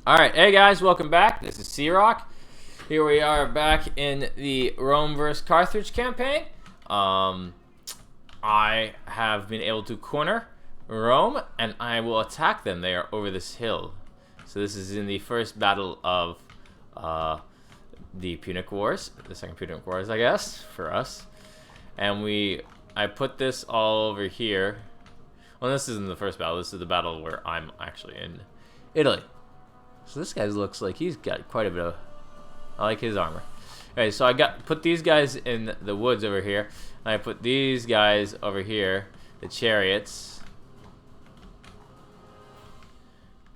Alright, hey guys, welcome back. This is C-Rock. Here we are back in the Rome vs. Carthage campaign. I have been able to corner Rome, and I will attack them. They are over this hill. So this is in the first battle of the Punic Wars. The second Punic Wars, I guess, for us. And I put this all over here. Well, this isn't the first battle. This is the battle where I'm actually in Italy. So this guy looks like he's got quite a bit of... I like his armor. Alright, so I put these guys in the woods over here. And I put these guys over here. The chariots.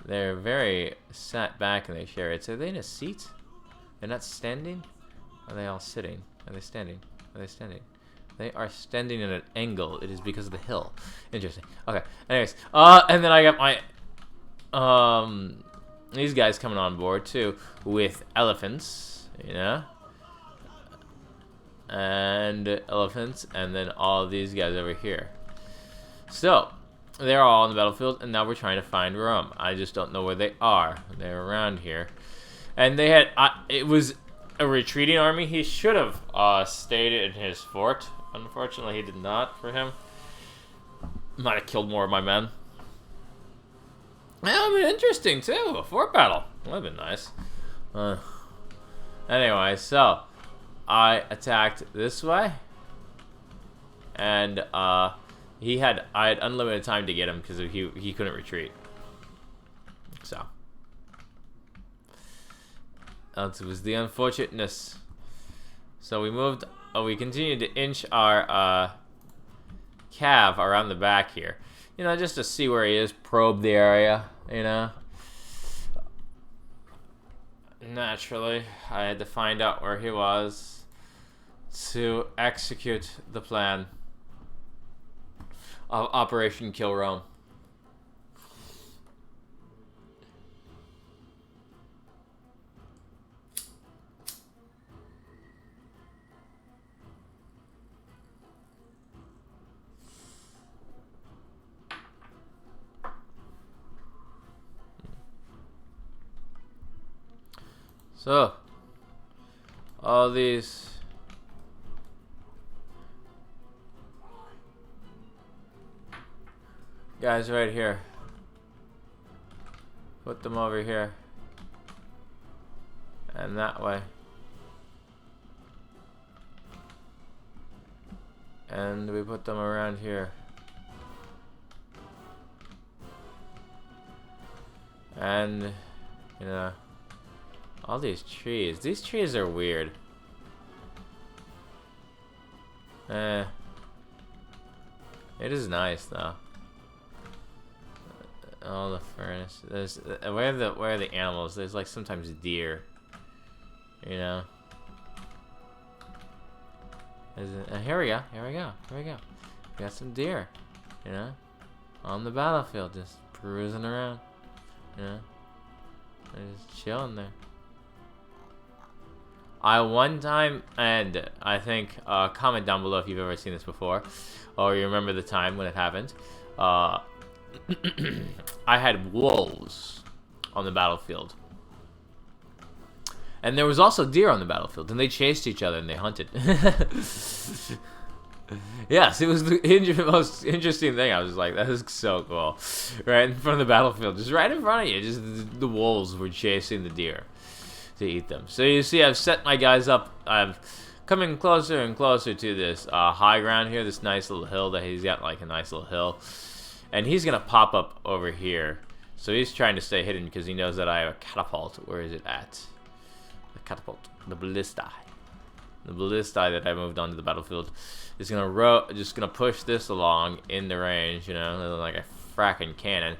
They're very sat back in their chariots. Are they in a seat? They're not standing? Are they all sitting? Are they standing? Are they standing? They are standing at an angle. It is because of the hill. Interesting. Okay. Anyways. And then I got my... these guys coming on board too with elephants, you know, and elephants, and then all of these guys over here. So they're all on the battlefield, and now we're trying to find Rome. I just don't know where they are. They're around here, and they had it was a retreating army. He should have stayed in his fort. Unfortunately, he did not. For him, might have killed more of my men. That would have been interesting too. A fort battle. That would have been nice. Anyway, so I attacked this way, and I had unlimited time to get him because he couldn't retreat. So that was the unfortunateness. So we moved. We continued to inch our cav around the back here. You know, just to see where he is, probe the area, you know. Naturally, I had to find out where he was to execute the plan of Operation Kill Rome. So, all these guys right here, put them over here, and that way, and we put them around here, and, you know, all these trees. These trees are weird. It is nice though. All the furnace. There's where are the animals? There's like sometimes deer. You know. Here we go. Here we go. Here we go. We got some deer. You know, on the battlefield, just cruising around. You know, they're just chilling there. One time, and I think, comment down below if you've ever seen this before, or you remember the time when it happened. I had wolves on the battlefield. And there was also deer on the battlefield, and they chased each other and they hunted. Yes, it was the most interesting thing. I was like, that is so cool. Right in front of the battlefield, just right in front of you, just the wolves were chasing the deer to eat them. So you see, I've set my guys up. I'm coming closer and closer to this high ground here, this nice little hill that he's got, like a nice little hill. And he's gonna pop up over here. So he's trying to stay hidden because he knows that I have a catapult. Where is it at? The catapult. The ballistae. The ballistae that I moved onto the battlefield is just gonna push this along in the range, you know, like a fracking cannon.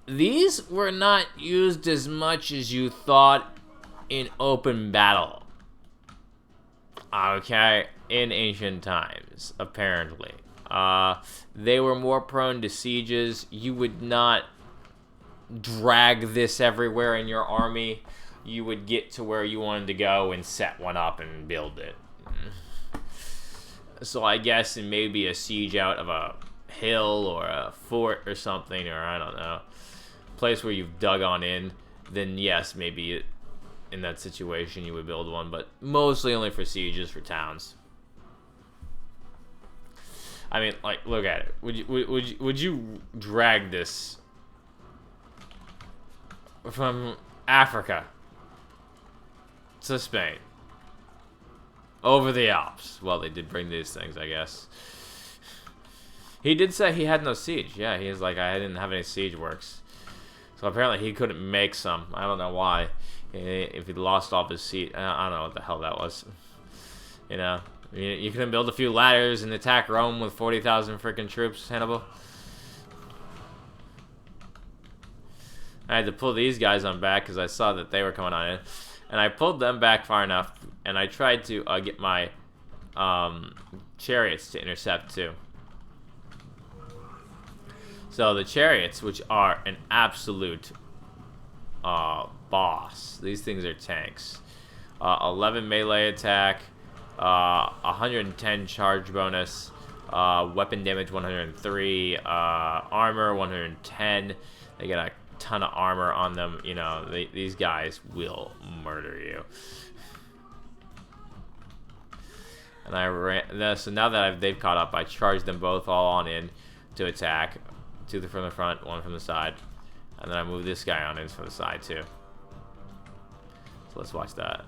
These were not used as much as you thought in open battle. Okay, in ancient times, apparently. They were more prone to sieges. You would not drag this everywhere in your army. You would get to where you wanted to go and set one up and build it. So I guess it may be a siege out of a hill or a fort or something, or I don't know. place where you've dug on in, then yes, maybe in that situation you would build one, but mostly only for sieges, for towns. I mean, like, look at it. Would you drag this from Africa to Spain over the Alps? Well, they did bring these things, I guess. He did say he had no siege. Yeah, he was like, I didn't have any siege works. So apparently he couldn't make some. I don't know why. If he'd lost all of his siege, I don't know what the hell that was. You know, you couldn't build a few ladders and attack Rome with 40,000 freaking troops, Hannibal. I had to pull these guys on back because I saw that they were coming on in. And I pulled them back far enough, and I tried to get my chariots to intercept too. So the chariots, which are an absolute boss. These things are tanks. 11 melee attack, 110 charge bonus, weapon damage 103, armor 110. They get a ton of armor on them. You know, these guys will murder you. And I ran. So now that they've caught up, I charged them both all on in to attack. Two from the front, one from the side, and then I move this guy on in from the side too. So let's watch that.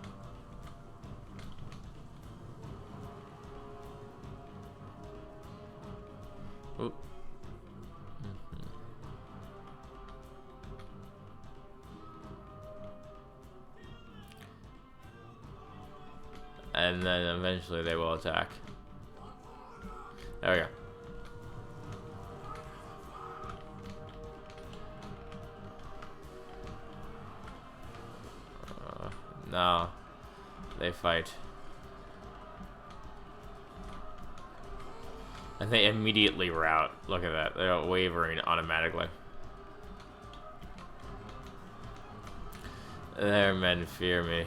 Oop. And then eventually they will attack. There we go. No, they fight. And they immediately rout. Look at that. They're wavering automatically. Their men fear me.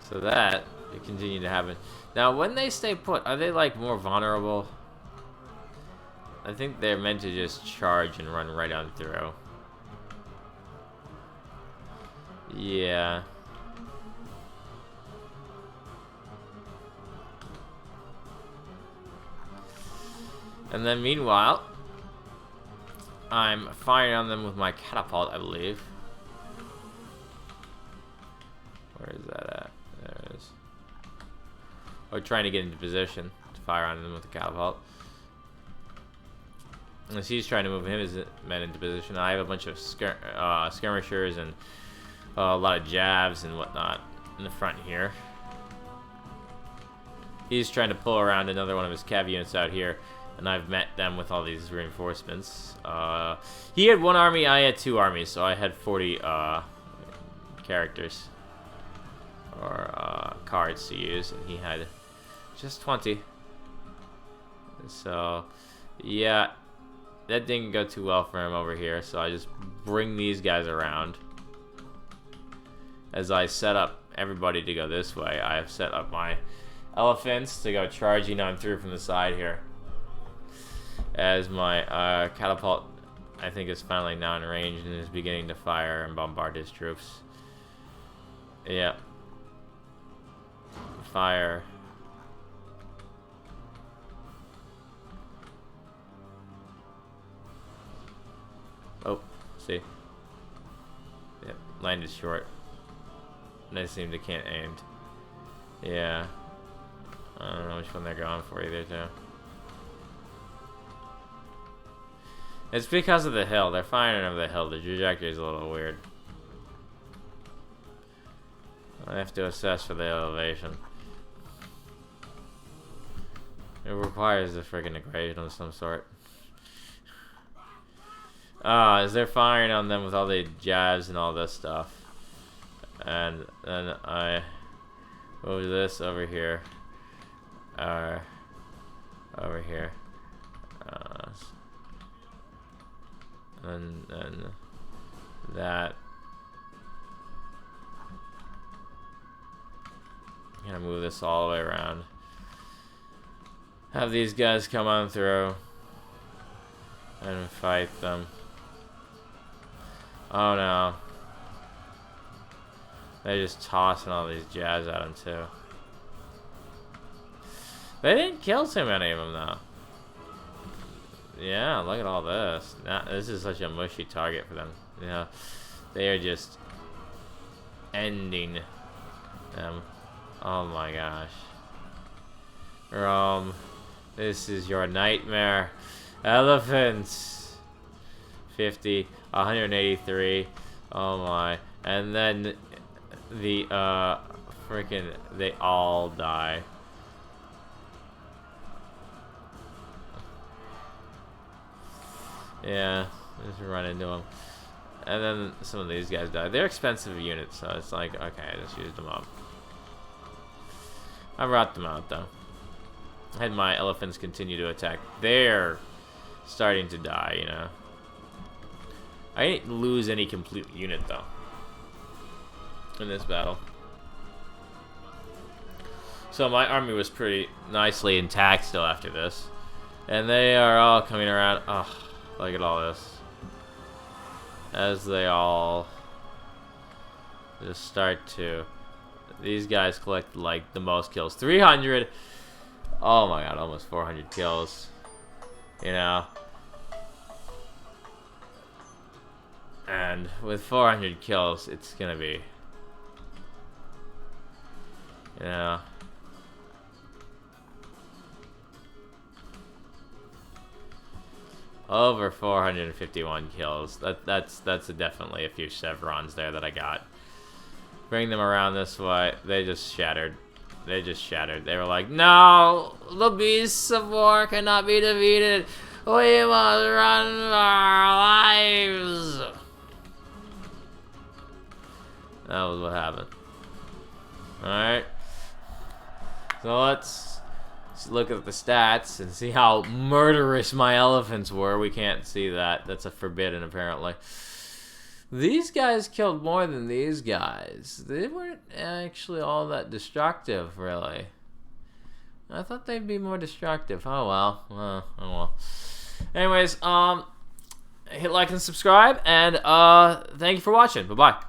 So that it continued to happen. Now, when they stay put, are they like more vulnerable? I think they're meant to just charge and run right on through. Yeah. And then meanwhile, I'm firing on them with my catapult, I believe. Where is that at? There it is. Or trying to get into position to fire on them with the catapult. As he's trying to move his men into position, I have a bunch of skirmishers and a lot of jabs and whatnot in the front here. He's trying to pull around another one of his cav units out here, and I've met them with all these reinforcements. He had one army, I had two armies, so I had 40 characters or cards to use, and he had just 20. So, yeah. That didn't go too well for him over here, so I just bring these guys around. As I set up everybody to go this way, I have set up my elephants to go charging on through from the side here. As my catapult, I think, is finally now in range and is beginning to fire and bombard his troops. Yeah. Fire. Oh, see. Yep, landed short. They seem to can't aim. Yeah. I don't know which one they're going for either, too. It's because of the hill. They're firing over the hill. The trajectory is a little weird. I have to assess for the elevation. It requires a friggin' equation of some sort. As they're firing on them with all the jabs and all this stuff. And then I move this over here. Over here. And then that. I'm gonna move this all the way around. have these guys come on through and fight them. Oh no. They're just tossing all these jabs at him too. They didn't kill too many of them though. Yeah, look at all this. This is such a mushy target for them. You know, they are just ending them. Oh my gosh. Rome, this is your nightmare. Elephants. 50, 183. Oh my. And then the freaking they all die. Yeah, just run into them. And then some of these guys die. They're expensive units, so it's like, okay, I just used them up. I brought them out, though. I had my elephants continue to attack. They're starting to die, you know. I didn't lose any complete unit, though, in this battle. So my army was pretty nicely intact still after this. And they are all coming around. Oh, look at all this. As they all just start to... These guys collect, like, the most kills. 300! Oh my god, almost 400 kills. You know? And with 400 kills, it's gonna be... You know... Over 451 kills. That's definitely a few chevrons there that I got. Bring them around this way. They just shattered. They just shattered. They were like, no! The beasts of war cannot be defeated! We must run for our lives! That was what happened. Alright. So let's look at the stats and see how murderous my elephants were. We can't see that. That's a forbidden, apparently. These guys killed more than these guys. They weren't actually all that destructive, really. I thought they'd be more destructive. Oh well. Oh well. Anyways, hit like and subscribe, and thank you for watching. Bye-bye.